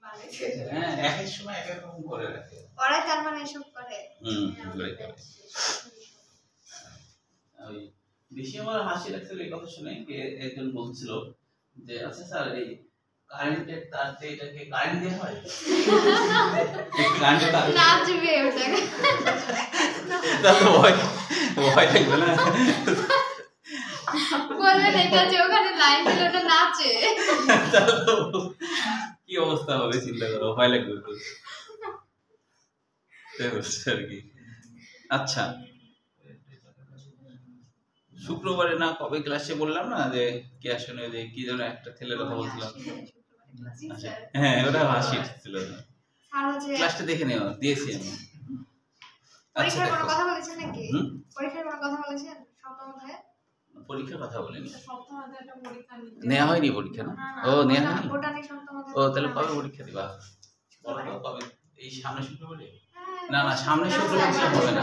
হ্যাঁ, এক এক সময় এক এক রকম করে রাখে। ওরাই তার মানে এসব করে। ওরাই করে। ওই বেশি আমার হাসি লাগছিল এই কথা শুনে যে একজন বলছিল যে আচ্ছা স্যার এই কারেন্টের তার দিয়ে এটাকে কারেন্ট দেওয়া হয়? কারেন্টের তার নাচবে ওটা। তা তো ভয় লাগবে না? বললেন এটা যে ওখানে লাইন দিলে ওটা নাচে। কি অবস্থা হবে চিন্তা করো, ভয় লাগবে তো। আর কি। আচ্ছা, শুক্রবারে না কবে ক্লাসে বললাম না যে কে আসলে যে কি যেন একটা ছেলের কথা বলছিলাম। হ্যাঁ, ওটা হাসি ছিল না। ক্লাসটা দেখে নেও, দিয়েছি আমি। পরীক্ষার কোনো কথা বলেছেন নাকি? পরীক্ষার কোনো কথা বলেছেন সপ্তম অধ্যায়ে? পরীক্ষার কথা বলিনি। সপ্তম অধ্যায়ে একটা পরীক্ষা নিতে নেওয়া হয়নি পরীক্ষা না? ও নেওয়া হয়নি। ওটা নিয়ে সপ্তম অধ্যায়ে। ও তাহলে কবে পরীক্ষা দিবা? বলো তো কবে? এই সামনে শুক্রবারে? না না, সামনে শুক্রবারে দিলে হবে না।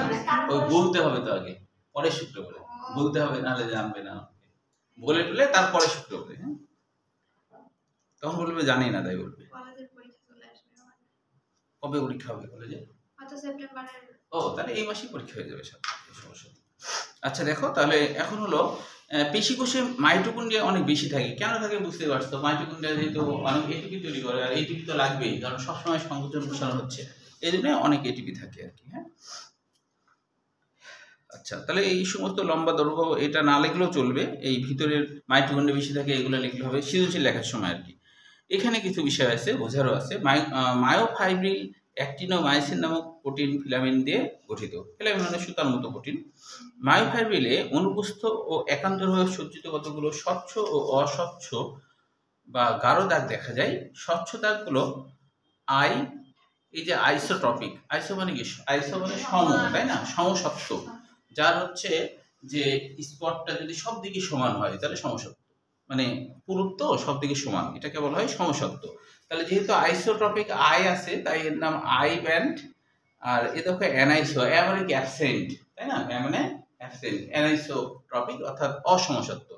ওই বলতে হবে তো আগে, পরে শুক্রবারে বলতে হবে, নাহলে জানবে না। বলে টুলে তারপরে শুক্রবারে। হ্যাঁ, তখন বলবে জানি না, তাই বলবে। কলেজের পরীক্ষা চলে আসবে। কবে পরীক্ষা হবে কলেজে? হয়তো সেপ্টেম্বরের। ও তাহলে এই মাসেই পরীক্ষা হয়ে যাবে সব, সমস্যা নেই। আচ্ছা দেখো, তাহলে এখন হলো পেশিকোষে মাইটোকন্ড্রিয়া অনেক বেশি থাকে। কেন থাকে বুঝতে পারছো? মাইটোকন্ড্রিয়া যেহেতু অনেক এটিপি তৈরি করে, আর এটিপি তো লাগবেই, কারণ সবসময় সংকোচন প্রসারণ হচ্ছে, এই জন্য অনেক এটিপি থাকে আর কি। হ্যাঁ, আচ্ছা, তাহলে এই সমস্ত লম্বা দৈর্ঘ্য এটা না লিখলেও চলবে, এই ভিতরের মাইটোকন্ড্রিয়া বেশি থাকে এগুলো লিখলে হবে সৃজনশীল লেখার সময় আর কি। এখানে কিছু বিষয় আছে, বোঝারও আছে। মায়োফাইব্রিল অ্যাক্টিনোমাইসিন নামক প্রোটিন ফিলামেন্ট দিয়ে গঠিত। ফিলামেন্ট মানে সুতার মতো প্রোটিন। মায়োফাইব্রিলে অনুপস্থ ও একান্তভাবে সজ্জিত কতগুলো স্বচ্ছ ও অস্বচ্ছ বা গাঢ় দাগ দেখা যায়। স্বচ্ছ দাগগুলো এই যে আইসোট্রপিক, আইসো মানে কি? আইসো মানে সম, তাই না? সমসত্ব, যার হচ্ছে যে স্পটটা যদি সব দিকে সমান হয় তাহলে সমসত্ব, মানে পুরুত্ব সব দিকে সমান, এটাকে বলা হয় সমসত্ব। তাহলে যেহেতু আইসোট্রপিক আই আছে তাই এর নাম আই ব্যান্ড। আর এ দেখো অ্যানাইসো, এ মানে কি? অ্যাবসেন্ট, তাই না? এ মানে অ্যাবসেন্ট, অ্যানাইসোট্রপিক অর্থাৎ অসমসত্ব।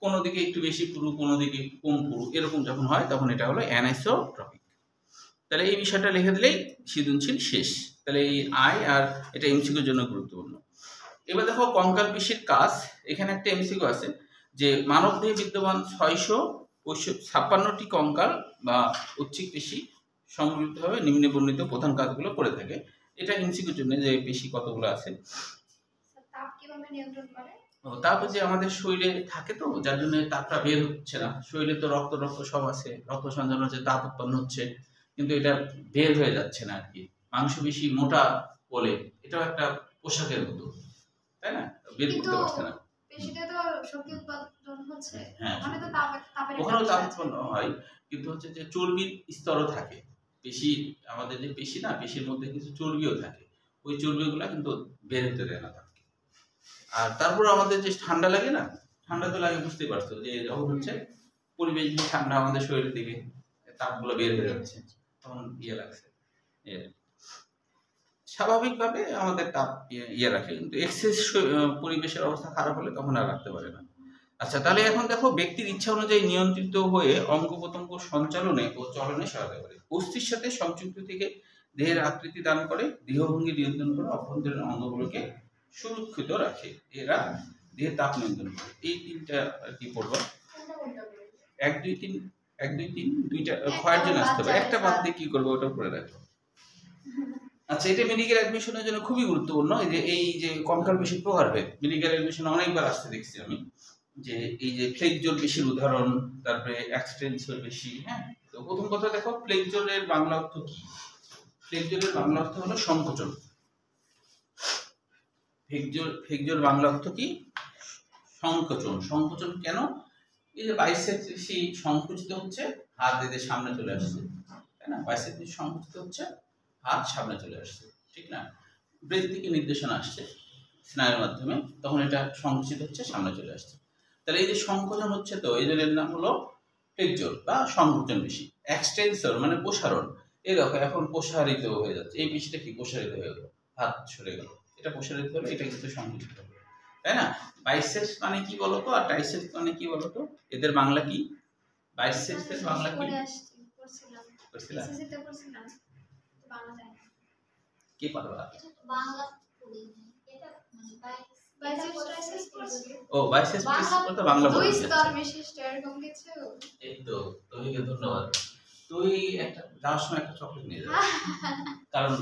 কোনো দিকে একটু বেশি পুরু, কোনো দিকে একটু কম পুরু, এরকম যখন হয় তখন এটা হলো অ্যানাইসোট্রপিক। তাহলে এই বিষয়টা লিখে দিলেই সৃজনশীল শেষ। তাহলে এই আই আর এটা এমসিকিউর জন্য গুরুত্বপূর্ণ। এবার দেখো কঙ্কাল পেশির কাজ, এখানে একটা এমসিকিউ আছে যে মানব দেহে বিদ্যমান 656টি কঙ্কাল বা ঐচ্ছিক পেশি সংযুক্তভাবে নিম্নে বর্ণিত প্রধান কাজগুলো করে থাকে। এটা এমসিকিউর জন্য যে পেশি কতগুলো আছে। তাপ কিভাবে নিয়ন্ত্রণ করে? তাপ যে আমাদের শরীরে থাকে, তো যার জন্য তাপটা বের হচ্ছে না। শরীরে তো রক্ত সব আছে, রক্ত সঞ্চালন হচ্ছে, তাপ উৎপন্ন হচ্ছে, কিন্তু এটা বের হয়ে যাচ্ছে না আর কি। মাংসপেশি মোটা বলে এটাও একটা পোশাকের মতো, তাই না? বের করতে পারছে না। পেশিতে তো শক্তি উৎপাদন হচ্ছে, হ্যাঁ, ওখানে তো তাপের ওখানেও তাপ উৎপন্ন হয়, কিন্তু হচ্ছে যে চর্বির স্তরও থাকে। পেশি, আমাদের যে পেশি না, পেশির মধ্যে কিছু চর্বিও থাকে, ওই চর্বিগুলা কিন্তু বের হতে দেয় না তাপকে। আর তারপর আমাদের যে ঠান্ডা লাগে না, ঠান্ডা তো লাগে, বুঝতে পারছো যে যখন হচ্ছে পরিবেশ ঠান্ডা, আমাদের শরীরের দিকে তাপগুলো বের হয়ে যাচ্ছে, তখন ইয়ে লাগছে। স্বাভাবিকভাবে আমাদের তাপ ইয়ে রাখে, কিন্তু এক্সেস পরিবেশের অবস্থা খারাপ হলে তখন আর রাখতে পারে না। আচ্ছা, তাহলে এখন দেখো ব্যক্তির ইচ্ছা অনুযায়ী নিয়ন্ত্রিত হয়ে অঙ্গ প্রত্যঙ্গ সঞ্চালনে ও চলনে সহায়তা করে। অস্থির সাথে সংযুক্ত থেকে দেহের আকৃতি দান করে, দেহভঙ্গি নিয়ন্ত্রণ করে, অভ্যন্তরীণ অঙ্গগুলোকে সুরক্ষিত রাখে। এরা দেহের তাপ নিয়ন্ত্রণ করে। এই তিনটা আর কি পড়বো, 1 2 3 1 2 3 দুইটা ক্ষয়ের জন্য আসতে হবে, একটা বাদ দিয়ে কি করবো ওটা করে রাখবো। আচ্ছা, এটা মেডিকেল অ্যাডমিশনের জন্য খুবই গুরুত্বপূর্ণ। এই যে কঙ্কাল পেশির প্রকারভেদ মেডিকেল অ্যাডমিশনে অনেকবার আসতে দেখছি আমি, যে এই যে ফ্লেক্সর পেশির উদাহরণ, তারপরে এক্সটেনসর পেশি। হ্যাঁ, তো প্রথম কথা দেখো ফ্লেক্সরের বাংলা অর্থ কি? ফ্লেক্সরের বাংলা অর্থ হলো সংকোচন। ফ্লেক্সর বাংলা অর্থ কি? সংকোচন। সংকোচন কেন? এই যে বাইসেপস পেশি সংকুচিত হচ্ছে, হাত এদের সামনে চলে আসছে, তাই না? বাইসেপস পেশি সংকুচিত হচ্ছে, হাত সামনে চলে আসছে, ঠিক না? ব্রেন থেকে নির্দেশনা আসছে স্নায়ুর মাধ্যমে, তখন এটা সংকুচিত হচ্ছে, সামনে চলে আসছে। তাহলে এই যে সংকোচন হচ্ছে, তো এই জন্য নাম হলো ফ্লেক্সর বা সংকোচন পেশি। এক্সটেনসর মানে প্রসারণ। এই দেখো এখন প্রসারিত হয়ে যাচ্ছে, এই পেশিটা কি প্রসারিত হয়ে গেল, হাত সরে গেল, এটা প্রসারিত হলো, এটা কিন্তু সংকুচিত হবে, তাই না? বাইসেপস মানে কি বলতো, আর ট্রাইসেপস মানে কি বলতো? এদের বাংলা কি? বাইসেপস এর বাংলা কি? করছিলা? এসএসসিতে পড়ছি না, বাংলা জানি না। কি পারবা? বাংলা পড়ি নাই। এটা মানে বাইসেপস ট্রাইসেপস পড়ছি। ও বাইসেপস তো বাংলা দুই পড়ছি। স্তর বিশিষ্ট এরকম কিছু। এই তো তোকে ধন্যবাদ। তুই একটা যাওয়ার সময় একটা চকলেট নিয়ে যাবি, কারণ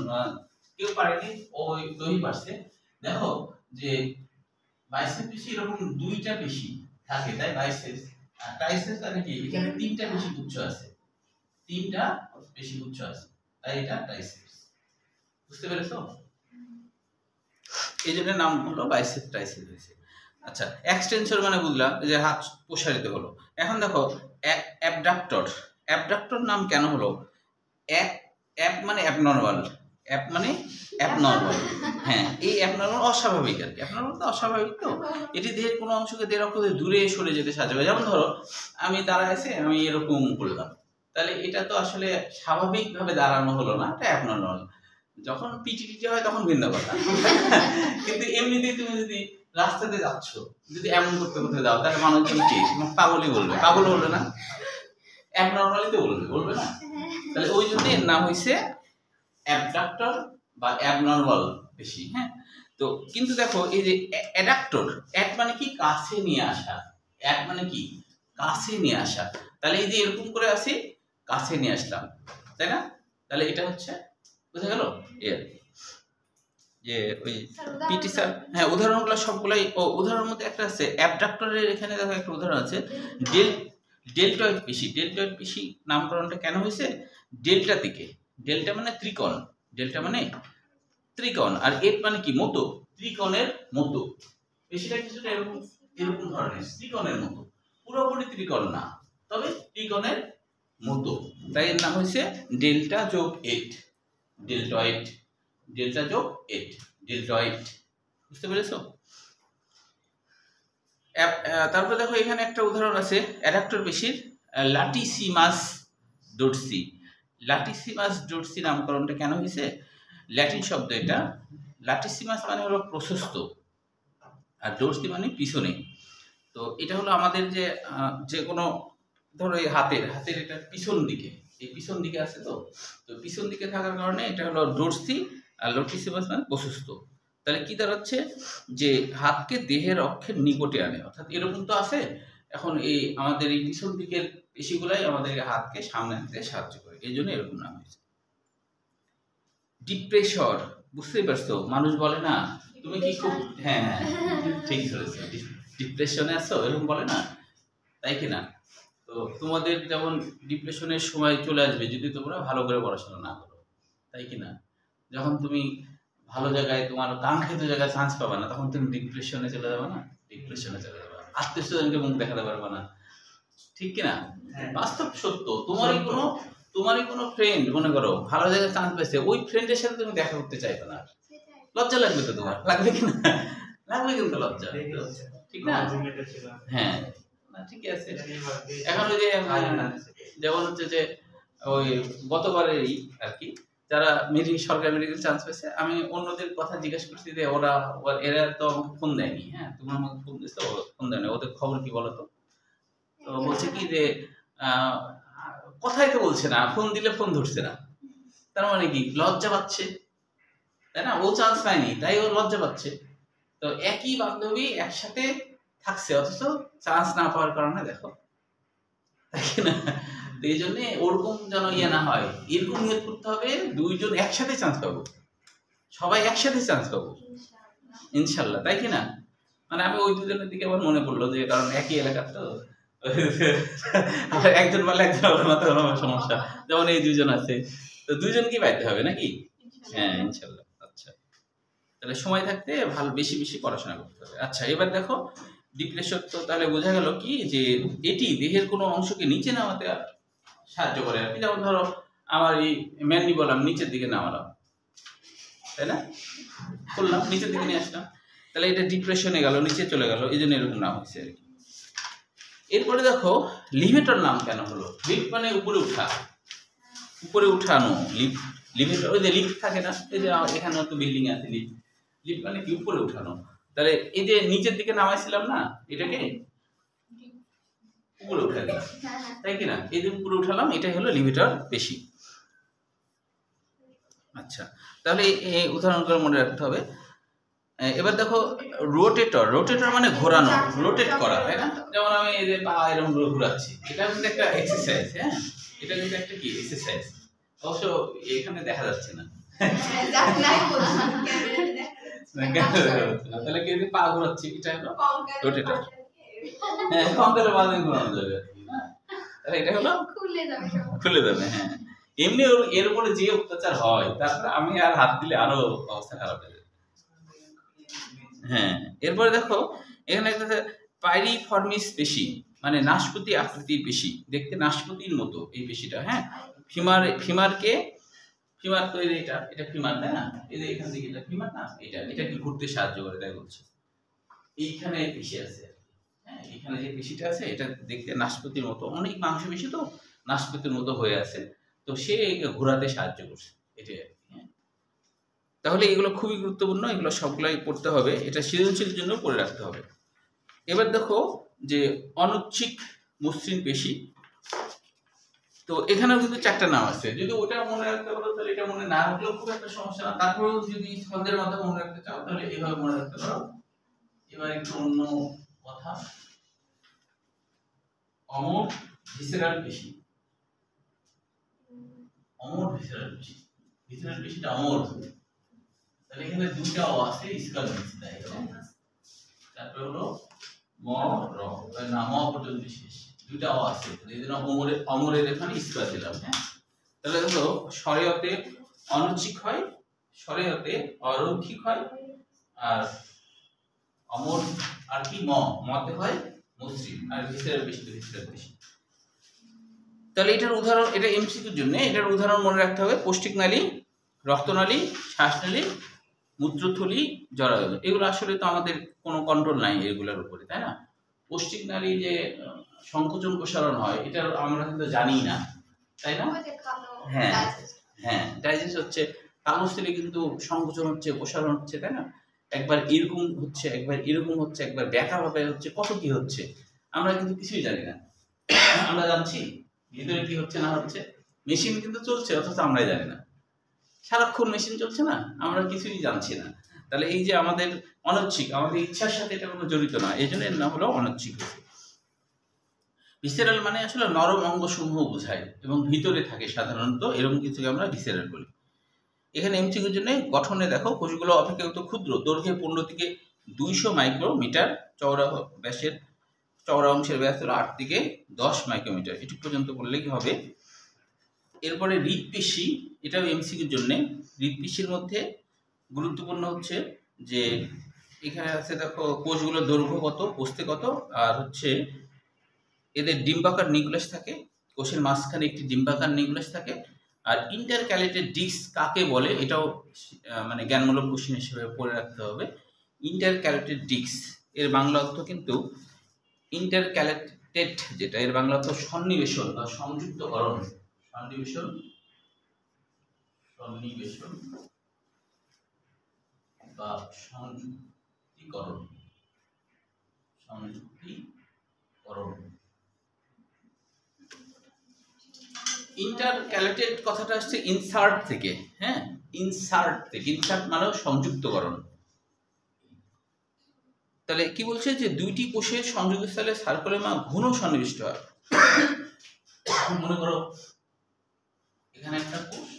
কেউ পারেনি, ওই তুই পারছে। দেখো যে বাইসেপস পেশি এরকম দুইটা পেশি থাকে, তাই বাইসেপস আর ট্রাইসেপস মানে কি, এখানে তিনটা পেশি গুচ্ছ আছে, তিনটা পেশি গুচ্ছ আছে, তাই এটা ট্রাইসেপস। বুঝতে পেরেছো? এই জন্য নাম হলো বাইসেপস ট্রাইসেপস হয়েছে। আচ্ছা, এক্সটেনসর মানে বুঝলা যে হাত প্রসারিত হলো। এখন দেখো অ্যাবডাক্টর, অ্যাবডাক্টর নাম কেন হলো? অ্যাপ মানে অ্যাবনর্মাল, অ্যাপ মানে অ্যাবনর্মাল। হ্যাঁ, এই অ্যাবনর্মাল অস্বাভাবিক আর কি। অ্যাবনর্মাল তো অস্বাভাবিক, তো এটি দেহের কোনো অংশকে দেহের অক্ষ থেকে দূরে সরে যেতে সাহায্য করে। যেমন ধরো আমি দাঁড়ায় আছে, আমি এরকম করলাম, তাহলে এটা তো আসলে স্বাভাবিকভাবে দাঁড়ানো হলো না, এটা অ্যাবনর্মাল। যখন পিটি হয় তখন ভিন্ন কথা, কিন্তু এমনিতেই তুমি যদি রাস্তাতে যাচ্ছ, যদি এমন করতে করতে যাও, তাহলে মানুষজন কি পাগলই বলবে, পাগল বলবে না, অ্যাবনর্মালি তো বলবে, বলবে না? তাহলে ওই জন্য এর নাম হইছে অ্যাবডাক্টর বা অ্যাবনর্মাল পেশি। হ্যাঁ, তো কিন্তু দেখো এই যে অ্যাডাক্টর, অ্যাড মানে কি কাছে নিয়ে আসা, অ্যাড মানে কি কাছে নিয়ে আসা। তাহলে এই যে এরকম করে আসি, কাছে নিয়ে আসলাম, তাই না? তাহলে এটা হচ্ছে, বুঝা গেল? এর যে ওই পিটি স্যার, হ্যাঁ উদাহরণগুলো সবগুলাই, ও উদাহরণের মধ্যে একটা আছে অ্যাবডাক্টরের, এখানে দেখো একটা উদাহরণ আছে ডেল্টয়েড পেশি। ডেল্টয়েড পেশি নামকরণটা কেন হয়েছে? ডেল্টা থেকে, ডেল্টা মানে ত্রিকোণ, ডেল্টা মানে ত্রিকোণ, আর এট মানে কি মতো, ত্রিকোণের মতো। পেশিটা কিছুটা এরকম এরকম ধরনের, ত্রিকোণের মতো, পুরোপুরি ত্রিকোণ না, তবে ত্রিকোণের মতো, তাই এর নাম হয়েছে ডেল্টা যোগ এট, ডেল্টয়েড, ডেল্টা যোগ এট, ডেল্টয়েড। বুঝতে পেরেছো? তারপর দেখো এখানে একটা উদাহরণ আছে অ্যাডাক্টর পেশির, লাটিসিমাস ডোরসি। লাটিসিমাস ডোরসি নামকরণটা কেন হয়েছে? ল্যাটিন শব্দ এটা। লাটিসিমাস মানে হলো প্রশস্ত, আর ডোরসি মানে পিছনে। তো এটা হলো আমাদের যে যে কোনো ধরো এই হাতের এটা পিছন দিকে, এই পিছন দিকে আছে, তো পিছন দিকে থাকার কারণে এটা হলো ডোরসি, আর লটিসিমাস মানে প্রশস্ত। তাহলে কি দাঁড়াচ্ছে? যে হাতকে দেহের অক্ষের নিকটে আনে, অর্থাৎ এরকম তো আছে। এখন এই আমাদের এই পিছন দিকের পেশিগুলাই আমাদের হাতকে সামনে আনতে সাহায্য করে, এই জন্য এরকম নাম হয়েছে। ডিপ্রেসর, বুঝতেই পারছো? মানুষ বলে না তুমি কি খুব, হ্যাঁ ঠিক ধরেছো, ডিপ্রেশনে আছো, এরকম বলে না, তাই কি না? তো তোমাদের যেমন ডিপ্রেশনের সময় চলে আসবে যদি তোমরা ভালো করে পড়াশোনা না করো, তাই কি না? যখন তুমি ভালো জায়গায়, তোমার কাঙ্ক্ষিত জায়গায় চান্স পাবে না, তখন তুমি ডিপ্রেশনে চলে যাবে না, ডিপ্রেশনে চলে যাবে, আত্মীয় স্বজনকে মুখ দেখাতে পারবে না, ঠিক কিনা? বাস্তব সত্য। তোমারই কোনো ফ্রেন্ড মনে করো ভালো জায়গায় চান্স পেয়েছে, ওই ফ্রেন্ডের সাথে তুমি দেখা করতে চাইবে না, লজ্জা লাগবে তো, তোমার লাগবে কিনা? লাগবে কিন্তু লজ্জা, ঠিক না? হ্যাঁ, ঠিক আছে। এখন ওই যে যেমন হচ্ছে যে ওই গতবারেরই আর কি, যারা সরকারি মেডিকেল চান্স পেয়েছে, আমি অন্যদের কথা জিজ্ঞেস করছি যে এরা তো আমাকে ফোন দেয়নি, হ্যাঁ তোমার আমাকে ফোন দিচ্ছে, ফোন দেয়নি, ওদের খবর কি বলো তো? তো বলছে কি যে কথাই তো বলছে না, ফোন দিলে ফোন ধরছে না, তার মানে কি লজ্জা পাচ্ছে, তাই না? ও চান্স পায়নি তাই ও লজ্জা পাচ্ছে। তো একই বান্ধবী একসাথে থাকছে, অথচ চান্স না পাওয়ার কারণে দেখো, তাই না? এই জন্য ওরকম যেন ইয়ে না হয়, এরকম নিয়ত করতে হবে দুইজন একসাথে চান্স পাবো, সবাই একসাথে চান্স পাবো ইনশাল্লাহ, তাই কি না? মানে আমি ওই দুজনের দিকে আমার মনে পড়লো যে, কারণ একই এলাকার তো, একজন বলে একজন সমস্যা, যেমন এই দুজন আছে, তো দুইজনকেই পাইতে হবে নাকি? হ্যাঁ ইনশাল্লাহ। আচ্ছা, তাহলে সময় থাকতে ভালো বেশি বেশি পড়াশোনা করতে হবে। আচ্ছা, এবার দেখো ডিপ্রেশন তো তাহলে বোঝা গেল কি, যে এটি দেহের কোনো অংশকে নিচে নামাতে সাহায্য করে আর কি। যেমন ধরো আমার এই ম্যান্ডি বললাম, নিচের দিকে নামালাম, তাই না? করলাম, নিচের দিকে নিয়ে আসলাম, তাহলে এটা ডিপ্রেশনে গেল, নিচে চলে গেল, এই জন্য এরকম নাম হয়েছে আর কি। এরপরে দেখো লিভেটর নাম কেন হলো? লিফট মানে উপরে উঠা, উপরে উঠানো, লিভেটর। ওই যে লিফট থাকে না, এই যে এখানে তো বিল্ডিং আছে, লিফট মানে কি উপরে উঠানো। তাহলে এই যে নিচের দিকে নামাইছিলাম না, এটাকে উপরে উঠে দিলাম, তাই কিনা? এই যে উপরে উঠালাম, এটাই হলো লিভেটর পেশি। আচ্ছা, তাহলে এই উদাহরণগুলো মনে রাখতে হবে। এবার দেখো রোটেটর, রোটেটর মানে ঘোরানো, রোটেট করা, তাই না? যেমন আমি এই যে পা এরকম ঘোরাচ্ছি, এটা কিন্তু একটা এক্সারসাইজ। হ্যাঁ, এটা কিন্তু একটা কি এক্সারসাইজ, অবশ্য এখানে দেখা যাচ্ছে না। তাহলে কি পা ঘোরাচ্ছি, এটা হলো রোটেটর। হ্যাঁ, কঙ্কালের মাঝে ঘোরানো যাবে, তাহলে এটা হলো খুলে যাবে। হ্যাঁ, এমনি এর উপরে যে অত্যাচার হয়, তারপরে আমি আর হাত দিলে আরো অবস্থা খারাপ হয়ে যাবে। হ্যাঁ, এরপরে দেখো এখানে একটা পাইরিফর্মিস পেশি, মানে নাশপাতি আকৃতির পেশি, দেখতে নাশপাতির মতো এই পেশিটা। হ্যাঁ, ফিমারকে, ফিমার তো এটা ফিমার, তাই না? এই যে এখান থেকে এটা ফিমার না, এটাকে ঘুরতে সাহায্য করে, তাই বলছে। এইখানে পেশি আছে, হ্যাঁ, এখানে যে পেশিটা আছে এটা দেখতে নাশপাতির মতো, অনেক মাংসপেশি তো নাশপাতির মতো হয়ে আছে, তো সে ঘোরাতে সাহায্য করছে, এটাই আর কি। হ্যাঁ, তাহলে এগুলো খুবই গুরুত্বপূর্ণ, এগুলো সবগুলাই পড়তে হবে, এটা সৃজনশীলের জন্য পড়ে রাখতে হবে। এবার দেখো যে অনুচ্ছিক মসৃণ পেশি, তো এখানেও কিন্তু 4টা নাম আছে। যদি ওটা মনে রাখতে পারো তাহলে এটা মনে না রাখলেও খুব একটা সমস্যা না, তারপরেও যদি ছন্দের মাধ্যমে মনে রাখতে চাও তাহলে এভাবে মনে রাখতে পারো। এবার একটু অন্য কথা, অমর ভিসেরাল পেশি, অমর ভিসেরাল পেশি, ভিসেরাল পেশিটা অমর, তাহলে এখানে দুটো অ আছে, স্কয়ার দিচ্ছি, তাই তারপরে হলো ম র, না ম পর্যন্ত শেষ, দুটো অ আছে, এই জন্য অমরের এখানে স্কয়ার দিলাম। হ্যাঁ, তাহলে হলো স্বরেয়তে অনুচ্ছিক হয়, স্বরেয়তে অরৌখিক হয়, আর অমর আর কি মতে হয় মসৃণ, আর ভিসেরাল পেশি ভিসেরাল পেশি। তাহলে এটার উদাহরণ, এটা এমসিকিউর জন্য, এটার উদাহরণ মনে রাখতে হবে। পৌষ্টিক নালী, রক্তনালী, শ্বাসনালী, মূত্রথলি, জরায়ু, এগুলো আসলে তো আমাদের কোনো কন্ট্রোল নাই এগুলোর উপরে, তাই না? পৌষ্টিক নালী যে সংকোচন প্রসারণ হয়, এটা আমরা কিন্তু জানি না, তাই না? হ্যাঁ হ্যাঁ, ডাইজেস্ট হচ্ছে, কাগজথলি কিন্তু সংকোচন হচ্ছে, প্রসারণ হচ্ছে, তাই না? একবার এরকম হচ্ছে, একবার এরকম হচ্ছে, একবার ব্যাকা ভাবে হচ্ছে, কত কি হচ্ছে আমরা কিন্তু কিছুই জানি না। আমরা জানছি ভিতরে কি হচ্ছে না হচ্ছে, মেশিন কিন্তু চলছে অথচ আমরাই জানি না, সারাক্ষণ মেশিন চলছে না, আমরা কিছুই জানছি না। তাহলে এই যে আমাদের অনৈচ্ছিক, আমাদের ইচ্ছার সাথে এটা কোনো জড়িত না, এই জন্য এর নাম হলো অনৈচ্ছিক। ভিসেরাল মানে আসলে নরম অঙ্গ সমূহ বোঝায় এবং ভিতরে থাকে সাধারণত, এরকম কিছুকে আমরা ভিসেরাল বলি। এখানে এমসিকিউর জন্য গঠনে দেখো, কোষগুলো অপেক্ষাকৃত ক্ষুদ্র, দৈর্ঘ্যে 15 থেকে 200 মাইক্রোমিটার, চওড়া ব্যাসের, চওড়া অংশের ব্যাস হলো 8 থেকে 10 মাইক্রোমিটার, এটুকু পর্যন্ত বললেই হবে। এরপরে হৃদপেশি, এটাও এমসিকিউর জন্য। হৃদপেশির মধ্যে গুরুত্বপূর্ণ হচ্ছে যে এখানে আছে দেখো কোষগুলোর দৈর্ঘ্য কত, প্রস্থে কত, আর হচ্ছে এদের ডিম্বাকার নিউক্লিয়াস থাকে, কোষের মাঝখানে একটি ডিম্বাকার নিউক্লিয়াস থাকে। আর ইন্টারক্যালেটেড ডিস্ক কাকে বলে, এটাও মানে জ্ঞানমূলক কোশ্চেন হিসেবে পড়ে রাখতে হবে। ইন্টারক্যালেটেড ডিস্ক এর বাংলা অর্থ কিন্তু ইন্টারক্যালেটেড, যেটা এর বাংলা অর্থ সন্নিবেশন বা সংযুক্তকরণ, সন্নিবেশন, সন্নিবেশন বা সংযুক্তিকরণ, সংযুক্তিকরণ। ইন্টারক্যালেটেড কথাটা আসছে ইনসার্ট থেকে। হ্যাঁ, ইনসার্ট থেকে, ইনসার্ট মানে সংযুক্তকরণ। তাহলে কি বলছে যে দুইটি কোষের সংযোগস্থলে সার্কুলেমা ঘন সন্নিবিষ্ট হয়। মনে করো এখানে একটা কোষ,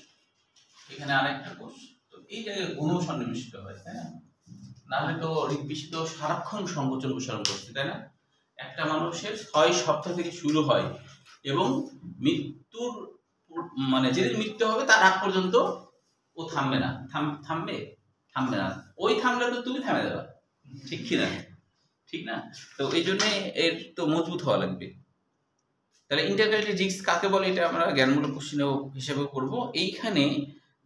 এখানে আরেকটা কোষ, তো এই জায়গায় ঘন সন্নিবিষ্ট হয়, তাই না? নাহলে তো হৃদপেশি তো সারাক্ষণ সংকোচন প্রসারণ করছে, তাই না? একটা মানুষের 6 সপ্তাহ থেকে শুরু হয় এবং মৃত্যুর মানে যেদিন মৃত্যু হবে তার আগ পর্যন্ত ও থামবে না, থামবে না, ওই থামলে তো তুমি থামে যাবে, ঠিক কি না? ঠিক না? তো এই জন্য এর তো মজবুত হওয়া লাগবে। তাহলে ইন্টারক্যালেটেড ডিস্ক কাকে বলে, এটা আমরা জ্ঞানমূলক কোশ্চেন হিসেবে করব। এইখানে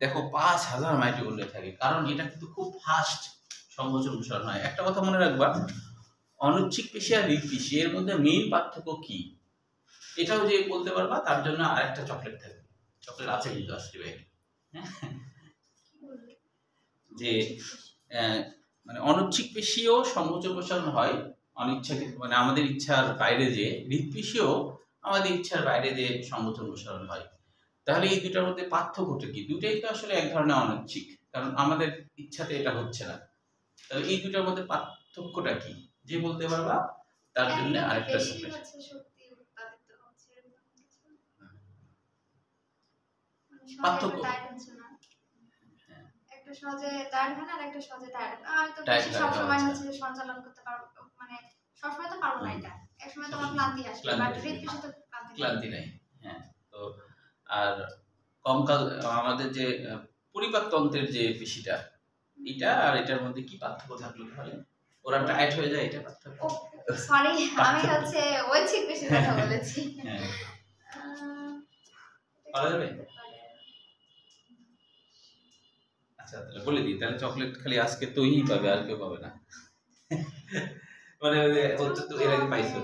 দেখো 5000 মাইটোকন্ড্রিয়া থাকে, কারণ এটা কিন্তু খুব ফাস্ট সংকোচন প্রসারণ হয়। একটা কথা মনে রাখবা, অনুচ্ছিক পেশি আর হৃদপেশি এর মধ্যে মেইন পার্থক্য কি, এটাও যে বলতে পারবা, তার জন্য আরেকটা চকলেট থাকবে, চকলেট আছে কিন্তু আসলে ভাই, যে মানে অনুচ্ছিক পেশিও সংকোচন প্রসারণ হয় অনিচ্ছাকৃত, মানে আমাদের ইচ্ছার বাইরে, যে হৃদপেশিও আমাদের ইচ্ছার বাইরে যে সংকোচন প্রসারণ হয়। তাহলে এই দুটার মধ্যে পার্থক্যটা কি? দুটাই তো আসলে এক ধরনের অনৈচ্ছিক, কারণ আমাদের ইচ্ছাতে এটা হচ্ছে না। তাহলে এই দুটার মধ্যে পার্থক্যটা কি যে বলতে পারবা, তার জন্য আরেকটা বেশি চকলেট। হচ্ছে শক্তি উৎপাদিত হচ্ছে এরকম কিছু। মানে সহজে পার্থক্য টায়ার্ড হচ্ছে না, হ্যাঁ, একটা সহজে টায়ার্ড হয় না আর একটা সহজে টায়ার্ড আর তো টায়ার্ড বেশি হয়, সব সময় আচ্ছা। হচ্ছে যে সঞ্চালন করতে পারবো, মানে সবসময় তো পারবো না হুম। এটা, এক সময় তোমার ক্লান্তি আসবে, ক্লান্তি বাট আসবে। হৃদপিণ্ড তো ক্লান্তি নেই। ক্লান্তি নাই, হ্যাঁ। তো আর কঙ্কাল আমাদের যে পরিপাকতন্ত্রের যে পেশিটা, এটা আর এটার মধ্যে কি পার্থক্য থাকলো তাহলে? ওরা টায়ার্ড হয়ে যায়, এটা পার্থক্য? ও সরি, আমি হচ্ছে ঐচ্ছিক পেশির কথা বলেছি। হ্যাঁ, আহ, পারা যাবে? হতে পারে। আচ্ছা তাহলে বলে দিই, তাহলে চকলেট খালি আজকে তুইই পাবে, আর কেউ পাবে না। মানে ওই যে ওর তো এর আগে পাইছো।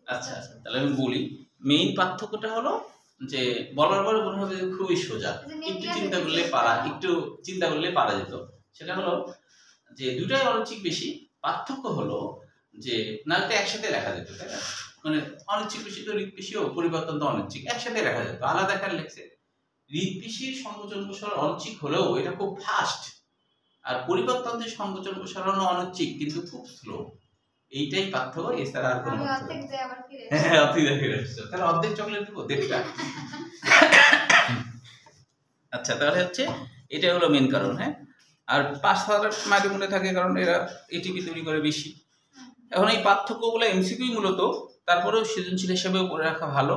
আচ্ছা তাহলে আমি বলি, মেইন পার্থক্যটা হলো যে বলার পরে মনে হবে যে খুবই সোজা, একটু চিন্তা করলে পারা, একটু চিন্তা করলে পারা যেত। সেটা হলো যে দুটাই অনৈচ্ছিক বেশি, পার্থক্য হলো যে না তো একসাথে লেখা যেত, তাই না? মানে অনৈচ্ছিক বেশি তো হৃদপেশিও পরিবর্তন তো অনৈচ্ছিক, একসাথে লেখা যেত, আলাদা কার লেখছে। হৃদপেশির সংকোচন প্রসারণ অনৈচ্ছিক হলেও এটা খুব ফাস্ট, আর পরিবর্তনের সংকোচন প্রসারণ অনৈচ্ছিক কিন্তু খুব স্লো। এইটাই পার্থক্য, এছাড়া আর কোনো আমি পার্থক্য অর্ধেক নেই। দিয়ে আবার ফিরে হ্যাঁ, অর্ধেক দেখে আসছো, তাহলে অর্ধেক চকলেট দেবো, দেড়টা। আচ্ছা তাহলে হচ্ছে এটা হলো মেন কারণ, হ্যাঁ। আর 5 মাইটোকন্ড্রিয়া থাকে কারণ এরা এটিপি তৈরি করে বেশি। এখন এই পার্থক্যগুলো এমসিকিউ মূলত, তারপরেও সৃজনশীল হিসেবেও করে রাখা ভালো,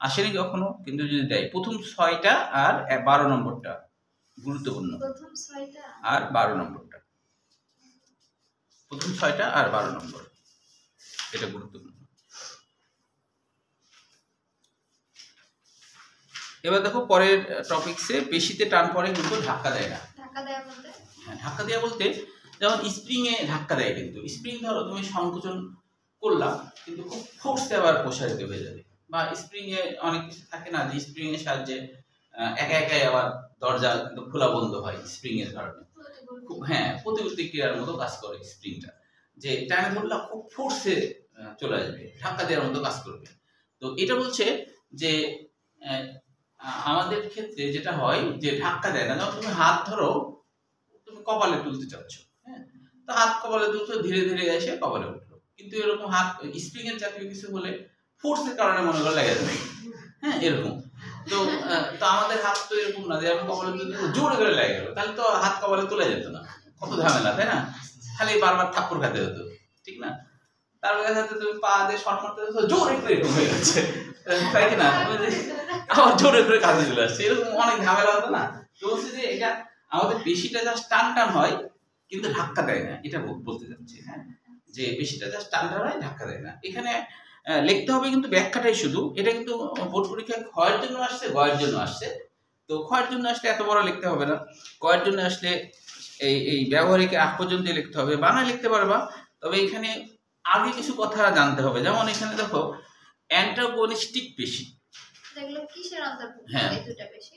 আসেনি কখনো, কিন্তু যদি দেয় প্রথম 6টা আর 12 নম্বরটা গুরুত্বপূর্ণ, প্রথম 6টা আর 12 নম্বরটা, প্রথম 6টা আর 12 নম্বর এটা গুরুত্বপূর্ণ। এবার দেখো পরের টপিকসে, পেশিতে টান পড়ে কিন্তু ধাক্কা দেয় না। ধাক্কা দেওয়া বলতে হ্যাঁ, ধাক্কা দেওয়া বলতে যেমন স্প্রিং এ ধাক্কা দেয়, কিন্তু স্প্রিং ধরো তুমি সংকোচন করলাম কিন্তু খুব ফোর্সে আবার প্রসারিত হয়ে যাবে, বা স্প্রিং এ অনেক কিছু থাকে না যে স্প্রিং এর সাহায্যে একা একাই আবার দরজা কিন্তু খোলা বন্ধ হয় স্প্রিং এর কারণে, খুব হ্যাঁ প্রতিবর্তী ক্রিয়ার মতো কাজ করে স্প্রিংটা, যে টানে ধরলা খুব ফোর্সে চলে আসবে, ধাক্কা দেওয়ার মতো কাজ করবে। তো এটা বলছে যে আমাদের ক্ষেত্রে যেটা হয় যে ধাক্কা দেয় না, যখন তুমি হাত ধরো, তুমি কপালে তুলতে চাচ্ছ, হ্যাঁ, তো হাত কপালে তুলছো, ধীরে ধীরে এসে কপালে উঠলো, কিন্তু এরকম হাত স্প্রিং এর জাতীয় কিছু হলে ফোর্সের কারণে মনে করে লেগে যাবে, হ্যাঁ এরকম। তো তো আমাদের হাত তো এরকম না যে আমি কপালে তুলতে জোরে করে লেগে গেল, তাহলে তো হাত কপালে তোলা যেত না, কত ঝামেলা, তাই না? খালি বারবার থাপ্পড় খেতে হতো, ঠিক না? তারপরে দেখা যাচ্ছে তুমি পা দিয়ে শর্ট মারতে জোরে করে এরকম হয়ে যাচ্ছে, তাই কি না? আবার জোরে করে কাজে চলে আসছে, এরকম অনেক ঝামেলা হতো না। তো বলছি যে এটা আমাদের পেশিটা জাস্ট টান টান হয় কিন্তু ধাক্কা দেয় না, এটা বলতে চাচ্ছি, হ্যাঁ, যে পেশিটা জাস্ট টান টান হয়, ধাক্কা দেয় না। এখানে লিখতে হবে কিন্তু ব্যাখ্যাটাই শুধু, এটা কিন্তু বোর্ড পরীক্ষায় ক্ষয়ের জন্য আসছে, গয়ের জন্য আসছে। তো ক্ষয়ের জন্য আসলে এত বড় লিখতে হবে না, গয়ের জন্য আসলে এই ব্যবহারিক আগ পর্যন্ত লিখতে হবে, বানায় লিখতে পারবা। তবে এখানে আগে কিছু কথা জানতে হবে, যেমন এখানে দেখো অ্যান্টাগনিস্টিক পেশি, এগুলো কিসের অন্তর্ভুক্ত? হ্যাঁ। এই দুটো পেশি,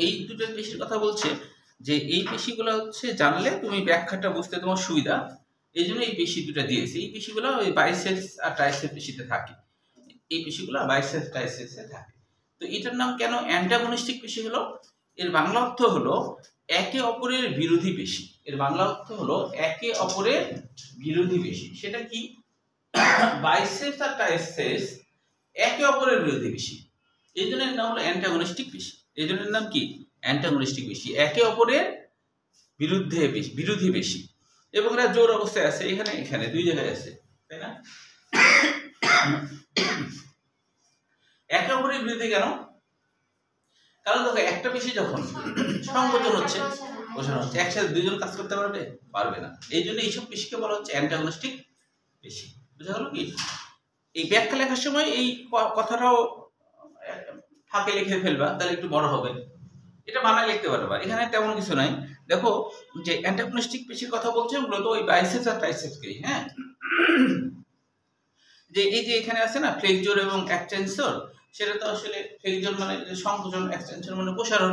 এই দুটো পেশির কথা বলছে, যে এই পেশিগুলো হচ্ছে জানলে তুমি ব্যাখ্যাটা বুঝতে তোমার সুবিধা, এই জন্য এই পেশি দুটো দিয়েছে। এই পেশিগুলো ওই বাইসেপস আর ট্রাইসেপস পেশিতে থাকে, এই পেশিগুলো বাইসেপস ট্রাইসেপসে থাকে। তো এটার নাম কেন অ্যান্টাগনিস্টিক পেশি হলো? এর বাংলা অর্থ হলো একে অপরের বিরোধী পেশি। এর বাংলা অর্থ হলো একে অপরের বিরোধী পেশি। সেটা কি? বাইসেপস আর ট্রাইসেপস একে অপরের বিরোধী পেশি, এই জন্য এর নাম হলো অ্যান্টাগনিস্টিক পেশি। এই জন্য এর নাম কি? অ্যান্টাগনিস্টিক পেশি, একে অপরের বিরুদ্ধে পেশি, বিরোধী পেশি। এবং এরা জোর অবস্থায় আছে, এখানে এখানে দুই জায়গায় আছে, তাই না? একে অপরের বিরুদ্ধে কেন? কারণ দেখো একটা পেশি যখন সংকোচন হচ্ছে, প্রসারণ হচ্ছে, একসাথে দুইজন কাজ করতে পারবে? পারবে না। এই জন্য এইসব পেশিকে বলা হচ্ছে অ্যান্টাগনিস্টিক পেশি। বুঝা গেল কি? এই ব্যাখ্যা লেখার সময় এই কথাটাও ফাঁকে লিখে ফেলবা, তাহলে একটু বড় হবে, এটা বানায় লিখতে পারবা। এখানে তেমন কিছু নাই। দেখো যে অ্যান্টাগনিস্টিক পেশির কথা বলছে মূলত ওই বাইসেপস আর ট্রাইসেপসকে, হ্যাঁ, যে এই যে এখানে আছে না ফ্লেক্সর এবং এক্সটেনসর, সেটা তো আসলে ফ্লেক্সর মানে সংকোচন, এক্সটেনসর মানে প্রসারণ।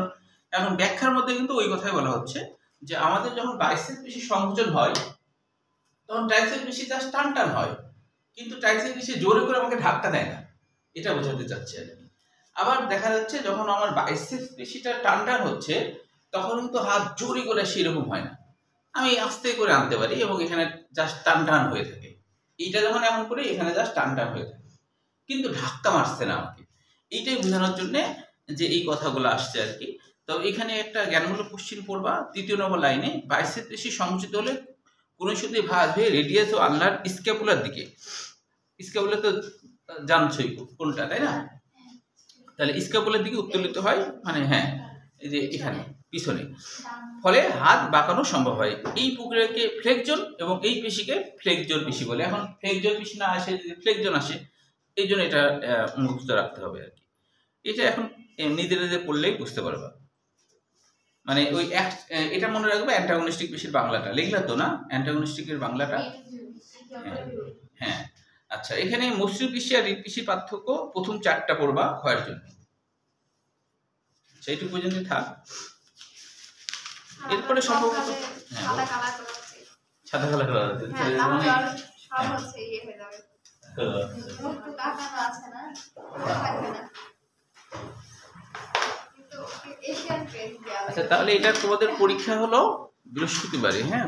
এখন ব্যাখ্যার মধ্যে কিন্তু ওই কথাই বলা হচ্ছে যে আমাদের যখন বাইসেপস পেশি সংকোচন হয় তখন ট্রাইসেপস পেশি জাস্ট টান টান হয়, কিন্তু ট্রাইসেপস পেশি জোরে করে আমাকে ধাক্কা দেয় না, এটা বোঝাতে চাচ্ছে আর কি। আবার দেখা যাচ্ছে যখন আমার বাইসেপস পেশিটা টান হচ্ছে তখন কিন্তু হাত জোরে করে সেরকম হয় না, আমি আস্তে করে আনতে পারি এবং এখানে জাস্ট টান হয়ে থাকে। এইটা যখন এমন করে এখানে জাস্ট টান হয়ে থাকে, কিন্তু ধাক্কা মারছে না আমাকে। এইটাই বোঝানোর জন্য যে এই কথাগুলো আসছে আর কি। তো এখানে একটা জ্ঞানমূলক কোশ্চিন পড়বা ৩য় নম্বর লাইনে, বাইসেপ পেশি সংকুচিত হলে কোন সূত্রে ভাঁজ হয়ে রেডিয়াস ও আলনার স্ক্যাপুলার দিকে, স্ক্যাপুলার তো জানছই কোনটা, তাই না? তাহলে স্ক্যাপুলার দিকে উত্তোলিত হয়, মানে হ্যাঁ এই যে এখানে পিছনে, ফলে হাত বাঁকানো সম্ভব হয়। এই প্রক্রিয়াকে ফ্লেকজন এবং এই পেশিকে ফ্লেকজন পেশি বলে। এখন ফ্লেকজন পেশি না আসে, যদি ফ্লেকজন আসে, এই জন্য এটা মুখস্থ রাখতে হবে আর কি। এটা এখন নিজে পড়লেই বুঝতে পারবা। মানে ওই এটা মনে রাখবে, অ্যান্টাগনিস্টিক পেশির বাংলাটা লিখলা তো না, অ্যান্টাগনিস্টিকের বাংলাটা? হ্যাঁ আচ্ছা, এখানে মসৃণ পেশি আর রিড পেশির পার্থক্য প্রথম 4টা পড়বা ক্ষয়ের জন্য, সেইটুকু পর্যন্ত থাক। এরপরে সম্ভবত হ্যাঁ সাদা কালার করা হচ্ছে। সাদা কালার করা আছে। হ্যাঁ, তাহলে আর সব হচ্ছে ইয়ে হয়ে যাবে। একটু কাটানো আছে না? থাকবে না। কিন্তু এশিয়ান পেইন্ট দেওয়া। আচ্ছা, তাহলে এটা তোমাদের পরীক্ষা হলো বৃহস্পতিবারে, হ্যাঁ।